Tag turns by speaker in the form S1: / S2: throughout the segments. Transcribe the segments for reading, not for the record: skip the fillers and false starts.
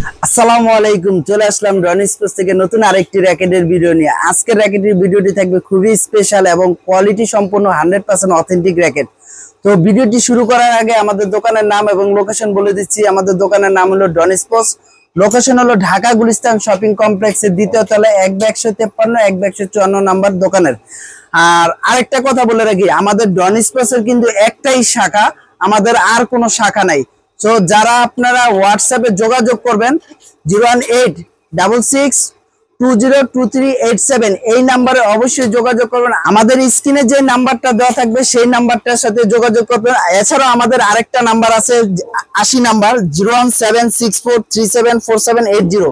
S1: আসসালামু আলাইকুম, চলে আসলাম ডন স্পোর্টস থেকে নতুন আরেকটি র‍্যাকেটের ভিডিও নিয়ে। আজকের র‍্যাকেটের ভিডিওটি থাকবে খুবই স্পেশাল এবং কোয়ালিটি সম্পন্ন 100% অথেন্টিক র‍্যাকেট। তো ভিডিওটি শুরু করার আগে আমাদের দোকানের নাম এবং লোকেশন বলে দিচ্ছি। আমাদের দোকানের নাম হলো ডন স্পোর্টস, লোকেশন হলো ঢাকা গুলিস্তান শপিং কমপ্লেক্সের দ্বিতীয় তলায় 1/153 নাম্বার দোকানের। আর আরেকটা কথা বলে রাখি, আমাদের ডন স্পোর্টসের কিন্তু একটাই শাখা, আমাদের আর কোনো শাখা নাই। তো যারা আপনারা হোয়াটসঅ্যাপে যোগাযোগ করবেন 01866202387 এই নাম্বারে অবশ্যই যোগাযোগ করবেন। আমাদের স্ক্রিনে যে নাম্বারটা দেওয়া থাকবে সেই নাম্বারটার সাথে যোগাযোগ করবেন। এছাড়াও আমাদের আরেকটা নাম্বার আছে 80 নাম্বার 01764374780,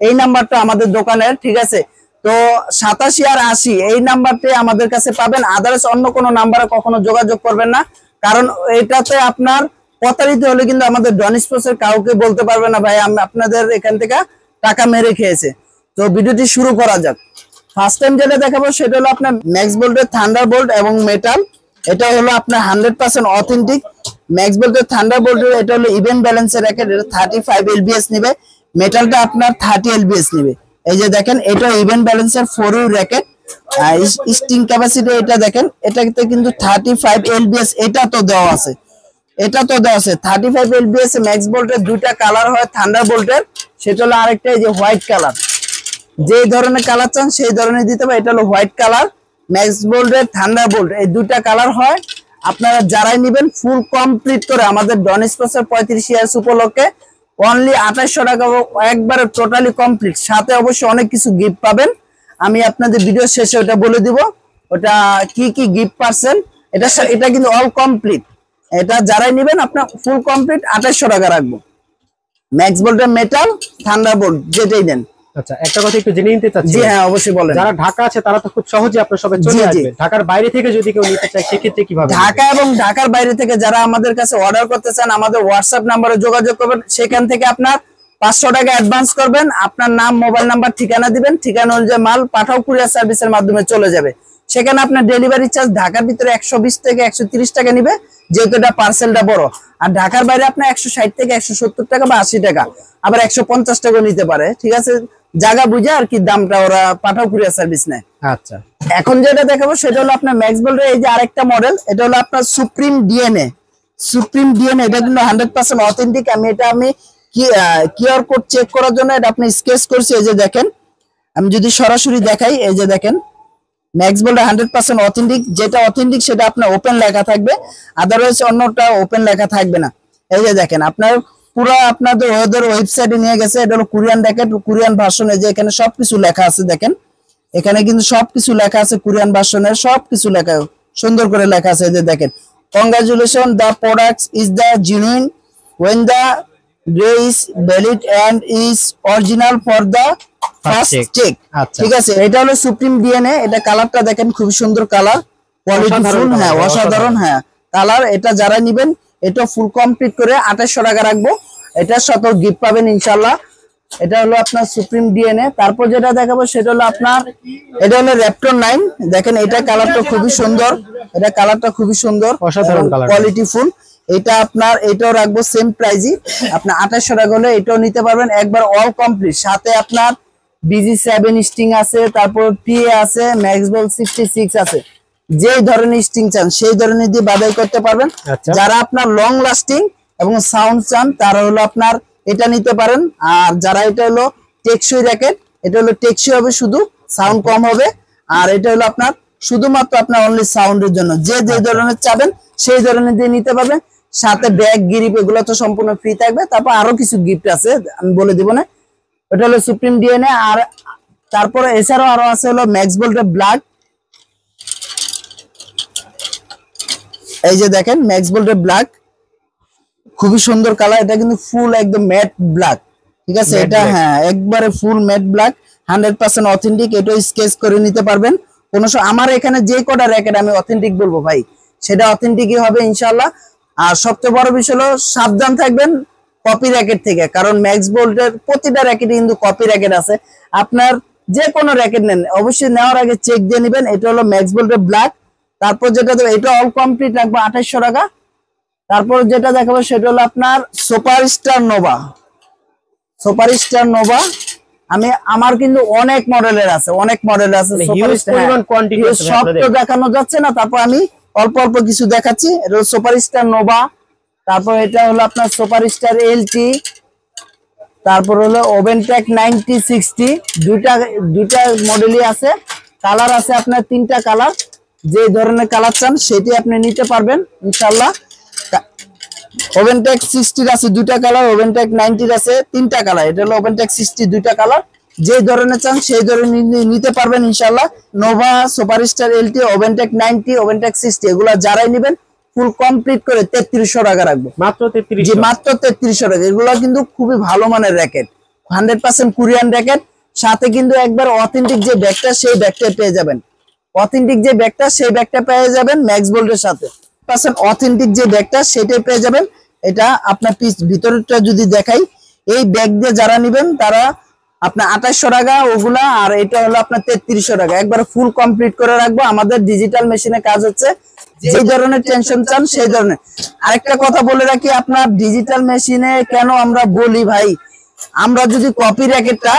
S1: এই নাম্বারটা আমাদের দোকানের, ঠিক আছে। তো 87 আর 80 এই নাম্বারটাই আমাদের কাছে পাবেন। আদারস অন্য কোনো নাম্বারে কখনো যোগাযোগ করবেন না, কারণ এটাতে আপনার প্রতারিত হলে কিন্তু আমাদের ডন স্পোর্টসের কাউকে বলতে পারবে না ভাই আমি আপনাদের এখান থেকে টাকা মেরে খেয়েছে। তো ভিডিওটি শুরু করা যাক। ফার্স্ট টাইম যেটা দেখাবো সেটা হলো আপনার ম্যাক্স বোল্টের থান্ডারবোল্ট এবং মেটাল। এটা হলো আপনার 100% অথেন্টিক ম্যাক্স বোল্টের থান্ডারবোল্টের। এটা হলো ইভেন ব্যালেন্সের র‍্যাকেট, এটা 35 এলবিএস নেবে, মেটালটা আপনার 30 এলবিএস নেবে। এই যে দেখেন, এটা ইভেন ব্যালেন্সের 4U র‍্যাকেট। স্টিং ক্যাপাসিটি এটা দেখেন, এটাতে কিন্তু 35 এলবিএস এটা তো দেওয়া আছে, 35 এলবিএস ম্যাক্স বোল্টের দুইটা কালার হয় থান্ডারবোল্টের। সেটা হলো আরেকটা এই যে হোয়াইট কালার, যে ধরনের কালার চান সেই ধরনের দিতে হবে। এটা হলো হোয়াইট কালার ম্যাক্স বোল্টের থান্ডারবোল্ট, এই দুইটা কালার হয়। আপনারা যারাই নেবেন ফুল কমপ্লিট করে আমাদের ডন স্পোর্টসের 35 ইয়ার্স উপলক্ষে অনলি 2800 টাকা একবারে টোটালি কমপ্লিট, সাথে অবশ্যই অনেক কিছু গিফট পাবেন। আমি আপনাদের ভিডিও শেষে ওটা বলে দিব, ওটা কি কি গিফট পাচ্ছেন। এটা কিন্তু অল কমপ্লিট, এটা যারাই নেবেন আপনার ফুল কমপ্লিট 2800 টাকা রাখবো। ম্যাক্স বোল্টের মেটাল থান্ডারবোল্ট যেটাই দেন।
S2: আচ্ছা, একটা কথা একটু জেনে নিতে চাচ্ছি।
S1: জি হ্যাঁ, অবশ্যই বলেন।
S2: যারা ঢাকা আছে তারা তো খুব সহজে আপনার সবাই চলে আসবে। ঢাকার বাইরে থেকে যদি কেউ নিতে চায় সেক্ষেত্রে কিভাবে?
S1: ঢাকা এবং ঢাকার বাইরে থেকে যারা আমাদের কাছে অর্ডার করতে চান আমাদের হোয়াটসঅ্যাপ নাম্বারে যোগাযোগ করবেন। সেখান থেকে আপনার 500 টাকা অ্যাডভান্স করবেন, আপনার নাম, মোবাইল নাম্বার, ঠিকানা দিবেন। ঠিকানা অনুযায়ী মাল পাঠাও কুরিয়ার সার্ভিসের মাধ্যমে চলে যাবে। সেখানে আপনার ডেলিভারি চার্জ ঢাকার ভিতরে 120 থেকে 130 টাকা নিবে, যেহেতু এটা পার্সেলটা বড়। আর ঢাকার বাইরে আপনার 160 থেকে 170 টাকা বা 80 টাকা, আবার 150 টাকা নিতে পারে, ঠিক আছে। জায়গা বুঝে আর কি দামটা ওরা পাঠাও কুরিয়ার সার্ভিস নেয়।
S2: আচ্ছা,
S1: এখন যেটা দেখাবো সেটা হলো আপনার ম্যাক্স বোল্টের এই যে আরেকটা মডেল, এটা হলো আপনার সুপ্রিম ডিএনএ। এটা কিন্তু 100% অথেন্টিক। আমি কিউআর কোড চেক করার জন্য এটা আপনি স্কেচ করছি। এই যে দেখেন, আমি যদি সরাসরি দেখাই, এই যে দেখেন ম্যাক্স বোল্টের 100% অথেন্টিক। যেটা অথেন্টিক সেটা আপনার ওপেন লেখা থাকবে, আদারওয়াইজ অন্যটা ওপেন লেখা থাকবে না। এই যে দেখেন, আপনার পুরো আপনাদের ওদের ওয়েবসাইটে নিয়ে গেছে। এটা হলো কোরিয়ান র‍্যাকেট, কোরিয়ান ভার্সন। এই যে এখানে সবকিছু লেখা আছে, দেখেন এখানে কিন্তু সবকিছু লেখা আছে, কোরিয়ান ভার্সনের সবকিছু লেখা সুন্দর করে লেখা আছে। এই যে দেখেন, congratulation, the product is the genuine when the gray is valid and is original for the first check। ঠিক আছে, এটা হলো সুপ্রিম ডিএনএ। এটা কালারটা দেখেন, খুব সুন্দর কালার, কোয়ালিটিফুল, হ্যাঁ অসাধারণ, হ্যাঁ কালার। এটা যারা নেবেন এটা ফুল কমপ্লিট করে 2800 টাকা রাখবো। এটার সাথে গিফট পাবেন ইনশাআল্লাহ। এটা হলো আপনার সুপ্রিম ডিএনএ। তারপর যেটা দেখাবো সেটা হলো আপনার, এটা হলো র্যাপটর 9। দেখেন এটা কালারটা খুবই সুন্দর, এটা কালারটা খুবই সুন্দর,
S2: অসাধারণ কালার,
S1: কোয়ালিটিফুল। এটা আপনার এটাও রাখবো সেম প্রাইসই, আপনার 2800 টাকা হলে এটাও নিতে পারবেন একবার অল কমপ্লিট। সাথে আপনার BG7 স্টিং আছে, তারপর টিএ আছে, ম্যাক্স বোল্ট 66 আছে। যে ধরনের স্টিং চান সেই ধরনের দিয়ে বাছাই করতে পারবেন। যারা আপনার লং লাস্টিং এবং সাউন্ড চান তারা হলো আপনার এটা নিতে পারেন। আর যারা এটা হলো টেকসই র‍্যাকেট, এটা হলো টেকসই হবে, শুধু সাউন্ড কম হবে। আর এটা হলো আপনার শুধুমাত্র আপনার অনলি সাউন্ডের জন্য, যে ধরনের চাবেন সেই ধরনের দিয়ে নিতে পারবেন। সাথে ব্যাগ, গ্রিপ এগুলো তো সম্পূর্ণ ফ্রি থাকবে। তারপর আরো কিছু গিফট আছে, আমি বলে দিব না। এটা হলো সুপ্রিম ডিএনএ। আর তারপরে এছাড়াও আরো আছে হলো ম্যাক্স বোল্টের ব্ল্যাক। এই যে দেখেন ম্যাক্স বোল্টের ব্ল্যাক, খুবই সুন্দর কালার। এটা কিন্তু ফুল একদম ম্যাট ব্ল্যাক, ঠিক আছে। এটা হ্যাঁ একবারে ফুল ম্যাট ব্ল্যাক, 100% অথেন্টিক। এটা স্কেচ করে নিতে পারবেন। আমার এখানে যে কটা র‍্যাকেট আমি অথেন্টিক বলবো ভাই, সেটা অথেন্টিকই হবে ইনশাআল্লাহ। আর সবচেয়ে বড় বিষয় হলো সাবধান থাকবেন কপি র‍্যাকেট থেকে, কারণ ম্যাক্স বোল্টের প্রতিটা র‍্যাকেটে কিন্তু কপি র‍্যাকেট আছে। আপনার যে কোনো র‍্যাকেট নেন অবশ্যই নেওয়ার আগে চেক দিয়ে নেবেন। এটা হলো ম্যাক্স বোল্টের ব্ল্যাক। তারপর যেটা দেবো এটা অল কমপ্লিট রাখবো 2800 টাকা। তারপর যেটা দেখাবো সেটা হলো আপনার সুপারস্টার নোভা। Superstar Nova. আমার কিন্তু অনেক মডেলের আছে, অনেক মডেল আছে। সব তো দেখানো যাচ্ছে না, তারপর আমি অল্প অল্প কিছু দেখাচ্ছি। এটা সুপারস্টার নোভা, তারপর এটা হলো আপনার সুপারস্টার এলটি, তারপর হলো ওভেনটেক 9060। দুইটা মডেলই আছে, কালার আছে আপনার 3টা কালার। যে ধরনের কালার চান সেটি আপনি নিতে পারবেন ইনশাআল্লাহ। ওভেনটেক 60 আছে 2টা কালার, ওভেনটেক 90 আছে 3টা কালার। এটা হলো ওভেনটেক 60 2টা কালার, যে ধরনের চান সেই ধরনের নিতে পারবেন ইনশাআল্লাহ। নোভা, সুপারস্টার এলটি, ওভেনটেক 90, ওভেনটেক 60 এগুলা যারাই নেবেন ফুল কমপ্লিট করে 3300 টাকা রাখবো,
S2: মাত্র 3300।
S1: জি মাত্র 3300 টাকা। এগুলো কিন্তু খুবই ভালো মানের র্যাকেট, 100% কোরিয়ান র্যাকেট। সাথে কিন্তু একবার অথেন্টিক যে ব্যাগটা সেই ব্যাগটা পেয়ে যাবেন, অথেন্টিক যে ব্যাগটা সেই ব্যাগটা পেয়ে যাবেন ম্যাক্স বোল্টের সাথে। অথেন্টিক যে ব্যাগটা সেটাই পেয়ে যাবেন। এটা আপনার ভিতরটা যদি দেখাই, এই ব্যাগ দিয়ে যারা নেবেন তারা আপনার 2800 টাকা ওগুলা, আর এটা হলো আপনার 3300 টাকা। একবার ফুল কমপ্লিট করে রাখবো। আমাদের ডিজিটাল মেশিনে কাজ হচ্ছে, যে ধরনের টেনশন চান সেই ধরনের। আরেকটা কথা বলে রাখি, আপনার ডিজিটাল মেশিনে কেন আমরা বলি ভাই, আমরা যদি কপি র্যাকেটটা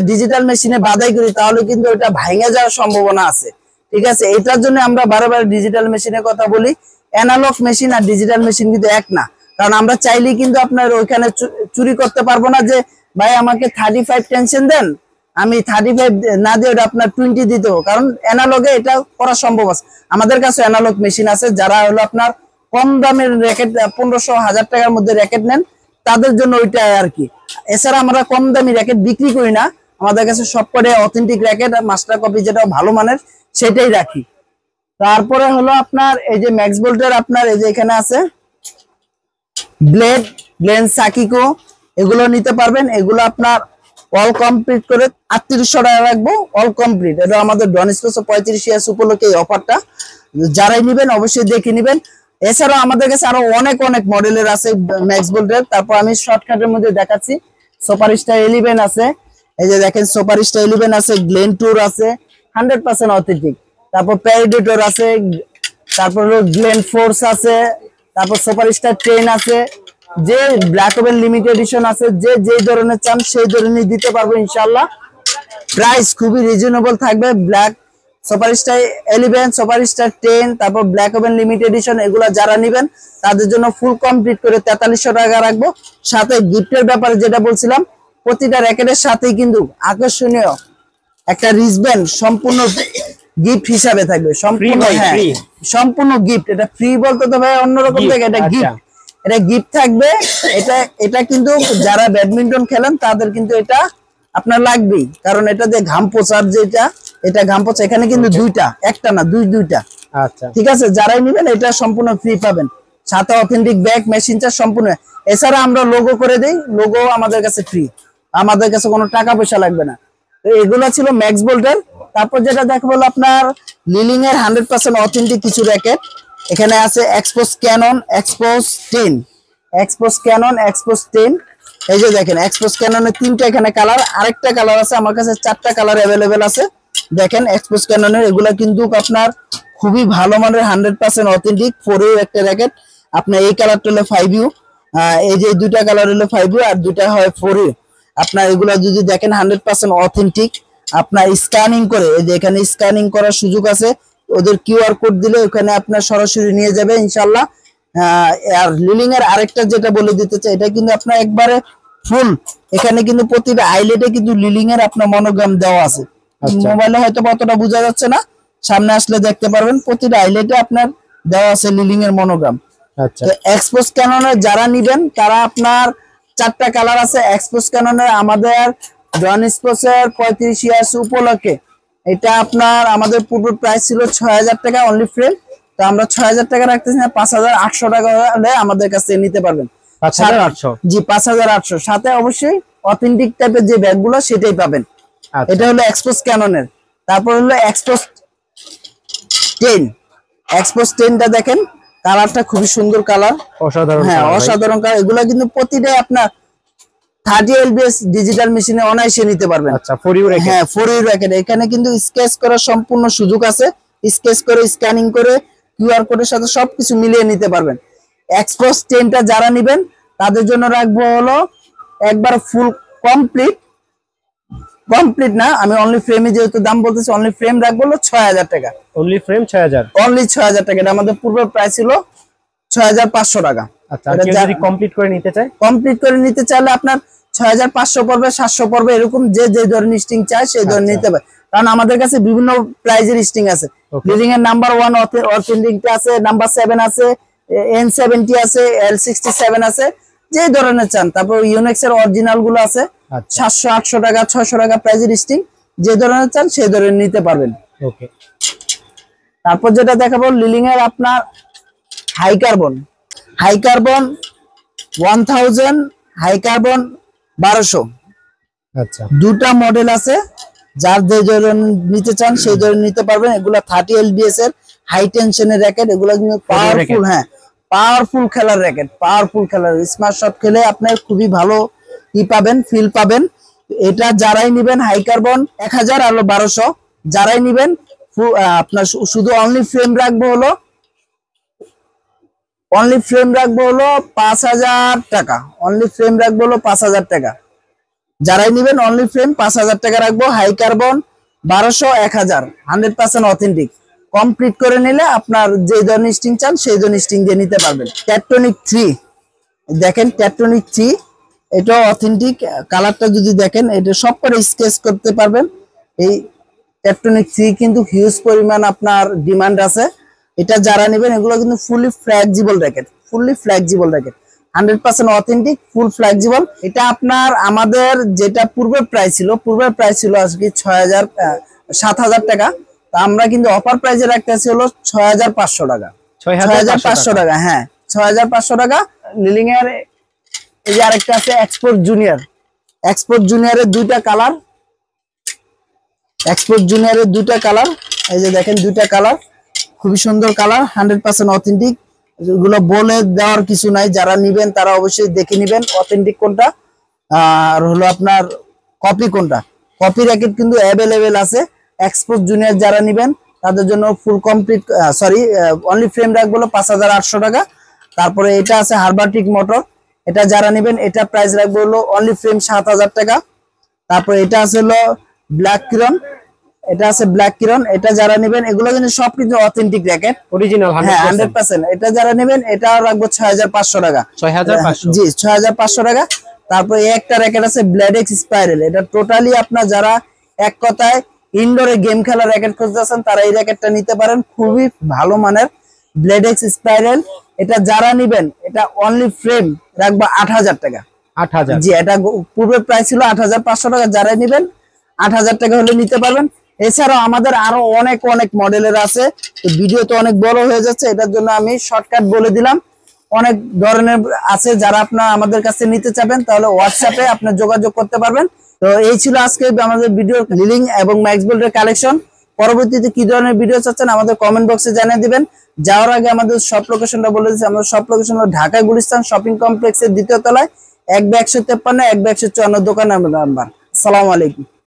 S1: ডিজিটাল মেশিনে বাধাই করি তাহলে কিন্তু ওটা ভাঙে যাওয়ার সম্ভাবনা আছে, ঠিক আছে। এটার জন্য আমরা বারবার ডিজিটাল মেশিনের কথা বলি। অ্যানালগ মেশিন আর ডিজিটাল মেশিন কিন্তু এক না, কারণ আমরা চাইলেই কিন্তু আপনার ওইখানে চুরি করতে পারবো না যে ভাই আমাকে 35 টেনশন দেন, আমি 35 না দিয়ে ওটা আপনার 20 দিতে হবে, কারণ অ্যানালগে এটা করা সম্ভব আছে। আমাদের কাছে অ্যানালগ মেশিন আছে, যারা হলো আপনার কম দামের র্যাকেট 1500-1000 টাকার মধ্যে র্যাকেট নেন তাদের জন্য ওইটা আর কি। এছাড়া আমরা কম দামি র্যাকেট বিক্রি করি না, আমাদের কাছে সবকটা অথেন্টিক র্যাকেট আর মাস্টার কপি যেটা ভালো মানের সেটাই রাখি। তারপরে হলো আপনার এই যে ম্যাক্স বোল্টের আপনার এই যে এখানে আছে ব্লেড, ব্লেন সাকিকো, এগুলো নিতে পারবেন। এগুলো আপনার অল কমপ্লিট করে 3800 টাকা রাখবো, অল কমপ্লিট। এটা আমাদের ডন স্পেশাল 35 ইয়ার্স উপলক্ষে এই অফারটা, যারাই নেবেন অবশ্যই দেখে নেবেন। এছাড়াও আমাদের কাছে আরো অনেক অনেক মডেলের আছে ম্যাক্স বোল্টের। তারপর আমি শর্টকাটের মধ্যে দেখাচ্ছি। সুপারস্টার 11 আছে, এই যে দেখেন সুপারস্টার 11 আছে, গ্লেন টুর আছে 100% অথেন্টিক। তারপর প্যারিডেটর আছে, তারপর হলো গ্লেন ফোর্স আছে, তারপর সুপারস্টার 10 আছে, যে ব্ল্যাক ওভেন লিমিটেড এডিশন আছে। যে ধরনের চান সেই ধরনের দিতে পারবো ইনশাআল্লাহ। প্রাইস খুবই রিজনেবল থাকবে। ব্ল্যাক সুপারস্টার 11, সুপারস্টার 10, তারপর ব্ল্যাক ওভেন লিমিটেড এডিশন, এগুলা যারা নেবেন তাদের জন্য ফুল কমপ্লিট করে 4300 টাকা রাখবো। সাথে গিফটের ব্যাপারে যেটা বলছিলাম, প্রতিটা র্যাকেটের সাথেই কিন্তু আকর্ষণীয় একটা রিস্টব্যান্ড সম্পূর্ণ গিফট হিসাবে থাকবে, সম্পূর্ণ সম্পূর্ণ গিফট। এটা ফ্রি বলতে তো ভাই অন্যরকম থেকে, এটা গিফট, এটা গিফট থাকবে। এটা কিন্তু যারা ব্যাডমিন্টন খেলেন তাদের কিন্তু এটা আপনার লাগবেই, কারণ এটা দিয়ে ঘাম পোছার যেটা, এটা ঘাম পোছা। এখানে কিন্তু দুইটা, একটা না দুইটা, আচ্ছা ঠিক আছে। যারাই নেবেন এটা সম্পূর্ণ ফ্রি পাবেন, সাথে অথেন্টিক ব্যাগ, মেশিনটা সম্পূর্ণ। এছাড়া আমরা লোগো করে দেই, লোগো আমাদের কাছে ফ্রি, আমাদের কাছে কোনো টাকা পয়সা লাগবে না। তো এগুলো ছিল ম্যাক্স বোল্টের। তারপর যেটা দেখাবো আপনার লিলিং এর 100% অথেন্টিক কিছু র্যাকেট। এখানে আছে expose Canon, expose 10, expose Canon, expose 10। এই যে দেখেন এক্সপোজ ক্যাননের 3টা এখানে কালার, আরেকটা কালার আছে আমার কাছে 4টা কালার অ্যাভেলেবেল আছে। দেখেন এক্সপোজ ক্যাননের এগুলা কিন্তু আপনার খুবই ভালো মানের 100% অথেন্টিক 4U একটা র্যাকেট। আপনার এই কালারটা হলো 5U, এই যে দুইটা কালার হলো 5U আর দুইটা হয় 4U। আপনার এগুলা যদি দেখেন 100% অথেন্টিক। আপনার স্ক্যানিং করে, এই যে এখানে স্ক্যানিং করার সুযোগ আছে, ওদের কিউআর কোড দিলে ওখানে আপনার সরাসরি নিয়ে যাবে ইনশাআল্লাহ। আর লিলিং এর আরেকটা যেটা বলে দিতে চাই, এটা কিন্তু আপনার একবারে ফুল, এখানে কিন্তু প্রতিটা আইলেটে কিন্তু লিলিং এর আপনার মনোগ্রাম দেওয়া আছে। মোবাইলে হয়তো অতটা বোঝা যাচ্ছে না, সামনে আসলে দেখতে পারবেন প্রতিটা আইলেটে আপনার দেওয়া আছে লিলিং এর মনোগ্রাম। আচ্ছা, তো এক্সপোজ ক্যাননের যারা নেবেন তারা আপনার 4টা কালার আছে। এক্সপোজ ক্যাননের আমাদের ডন স্পোর্টসের 35 ইয়ার্স উপলক্ষে এটা আপনার আমাদের পূর্ব প্রাইস ছিল 6000 টাকা অনলি ফ্রেম, তো আমরা 6000 টাকা রাখতেছি না, 5800 টাকা হলে আমাদের কাছে নিতে পারবেন। 5800, জি 5800। সাথে অবশ্যই অথেন্টিক টাইপের যে ব্যাগগুলো সেটাই পাবেন। এটা হলো এক্সপোজ ক্যাননের। তারপর হলো এক্সপোজ 10, এক্সপোজ 10টা দেখেন কালারটা খুবই সুন্দর কালার, অসাধারণ, হ্যাঁ অসাধারণ কালার। এগুলো কিন্তু প্রতিটাই আপনার 30 LBS ডিজিটাল মেশিনে অনায়াসে নিতে পারবেন। আচ্ছা 4U র্যাকেট, হ্যাঁ 4U র্যাকেট। এখানে কিন্তু স্কেচ করার সম্পূর্ণ সুযোগ আছে, স্কেচ করে স্ক্যানিং করে কিউআর কোডের সাথে সবকিছু মিলিয়ে নিতে পারবেন। এক্সপোজ 10টা যারা নেবেন তাদের জন্য রাখবো হলো একবার ফুল কমপ্লিট না, আমি অনলি ফ্রেমে যেহেতু দাম বলতেছি, অনলি ফ্রেম রাখবো 6000 টাকা।
S2: অনলি ফ্রেম 6000,
S1: অনলি 6000 টাকা। এটা আমাদের পূর্বের প্রাইস ছিল 6500 টাকা।
S2: আচ্ছা, কেউ যদি কমপ্লিট করে নিতে চায়?
S1: কমপ্লিট করে নিতে চাইলে আপনার 6500 পড়বে, 700 পড়বে, এরকম যে ধরনের স্টিং চায় সেই ধরনের নিতে পারে। কারণ আমাদের কাছে বিভিন্ন প্রাইজের স্টিং আছে। লিডিং এর নাম্বার 1 অথেন্টিকটা আছে, নাম্বার 7 আছে, N70 আছে, L67 আছে, যে ধরনের চান। তারপর ইউনিক্স এর অরিজিনাল গুলো আছে 700 800 টাকা 600 টাকা প্রাইজের স্টিং, যে ধরনের চান সেই ধরনের নিতে পারবেন।
S2: ওকে,
S1: তারপর যেটা দেখাবো লিলিং এর আপনার হাই কার্বন 1000, হাই কার্বন 1200।
S2: আচ্ছা,
S1: দুটা মডেল আছে, যার যে ধরনের নিতে চান সেই ধরনের নিতে পারবেন। এগুলা 30 lbs এর হাই টেনশনের র‍্যাকেট, এগুলা কিন্তু পাওয়ারফুল, হ্যাঁ পাওয়ারফুল খেলার র‍্যাকেট, পাওয়ারফুল খেলার। স্মার্ট শট খেলে আপনার খুবই ভালো পাবেন, ফিল পাবেন। এটা যারাই নেবেন হাই কার্বন 1000 আর 1200, যারাই নেবেন আপনার শুধু অনলি ফ্রেম রাখবো হলো 5000 টাকা। অনলি ফ্রেম রাখবো হলো 5000 টাকা। যারাই নেবেন অনলি ফ্রেম 5000 টাকা রাখবো। High carbon 1200 1000, 100% authentic. কমপ্লিট করে নিলে আপনার যে ধরনের স্টিং চান সেই ধরনের স্টিং দিয়ে নিতে পারবেন। টেকটনিক 3 দেখেন, টেকটনিক 3 এটা অথেন্টিক। কালারটা যদি দেখেন, এটা সব করে স্কেচ করতে পারবেন। এই টেকটনিক 3 কিন্তু হিউজ পরিমাণ আপনার ডিমান্ড আছে। এটা যারা নেবেন, এগুলো কিন্তু fully flexible racket, 100% authentic, full flexible. এটা আপনার আমাদের যেটা পূর্বের প্রাইস ছিল আজকে 7000 টাকা। তো আমরা কিন্তু অফার প্রাইসে রাখতেছি হলো 6500 টাকা। 6500 টাকা, হ্যাঁ 6500 টাকা। লিলিং এর এই যে আরেকটা আছে এক্সপোর্ট জুনিয়রের দুইটা কালার, এই যে দেখেন দুইটা কালার, খুবই সুন্দর কালার, 100% অথেন্টিক। এগুলো বলে দেওয়ার কিছু নাই, যারা নিবেন তারা অবশ্যই দেখে নিবেন অথেন্টিক কোনটা আর হলো আপনার কপি কোনটা। কপি র‍্যাকেট কিন্তু অ্যাভেলেবেল আছে। এক্সপোর্ট জুনিয়র যারা নিবেন তাদের জন্য ফুল কমপ্লিট, অনলি ফ্রেম রাখবো 5800 টাকা। তারপরে এটা আছে হারবাটিক মোটর, এটা যারা নিবেন এটা প্রাইস রাখবো হলো অনলি ফ্রেম 7000 টাকা। তারপরে এটা আছে হলো ব্ল্যাক কিরন, এটা যারা নেবেন, এগুলো কিন্তু সব কিন্তু অথেন্টিক র‍্যাকেট,
S2: অরিজিনাল
S1: 100%। এটা যারা নেবেন এটা রাখবো 6500 টাকা।
S2: 6500,
S1: জি 6500 টাকা। তারপর একটা র‍্যাকেট আছে ব্লেডেক্স স্পাইরাল, এটা টোটালি আপনার যারা এক কথায় ইনডোরে গেম খেলার র‍্যাকেট খুঁজতেছেন তারা এই র‍্যাকেটটা নিতে পারেন, খুবই ভালো মানের ব্লেডেক্স স্পাইরাল। এটা যারা নেবেন এটা অনলি ফ্রেম রাখবো 8000 টাকা।
S2: 8000,
S1: জি এটা পূর্বের প্রাইস ছিল 8500 টাকা, যারাই নেবেন 8000 টাকা হলে নিতে পারবেন। এছাড়াও আমাদের আরো অনেক মডেলের আছে, তো ভিডিও তো অনেক বড় হয়ে যাচ্ছে, এটার জন্য আমি শর্টকাট বলে দিলাম। অনেক ধরনের আছে, যারা আপনারা আমাদের কাছে নিতে চাবেন তাহলে হোয়াটসঅ্যাপে আপনারা যোগাযোগ করতে পারবেন। তো এই ছিল আজকে আমাদের ভিডিও লিলিং এবং ম্যাক্স বোল্টের কালেকশন। পরবর্তীতে কি ধরনের ভিডিও চাচ্ছেন আমাদের কমেন্ট বক্সে জানিয়ে দিবেন। যাওয়ার আগে আমাদের শপ লোকেশনটা বলে দিচ্ছি। আমাদের শপ লোকেশন হলো ঢাকা গুলিস্তান শপিং কমপ্লেক্সের 2য় তলায় 1/153 1/154 দোকান নাম্বার। আসসালামু আলাইকুম।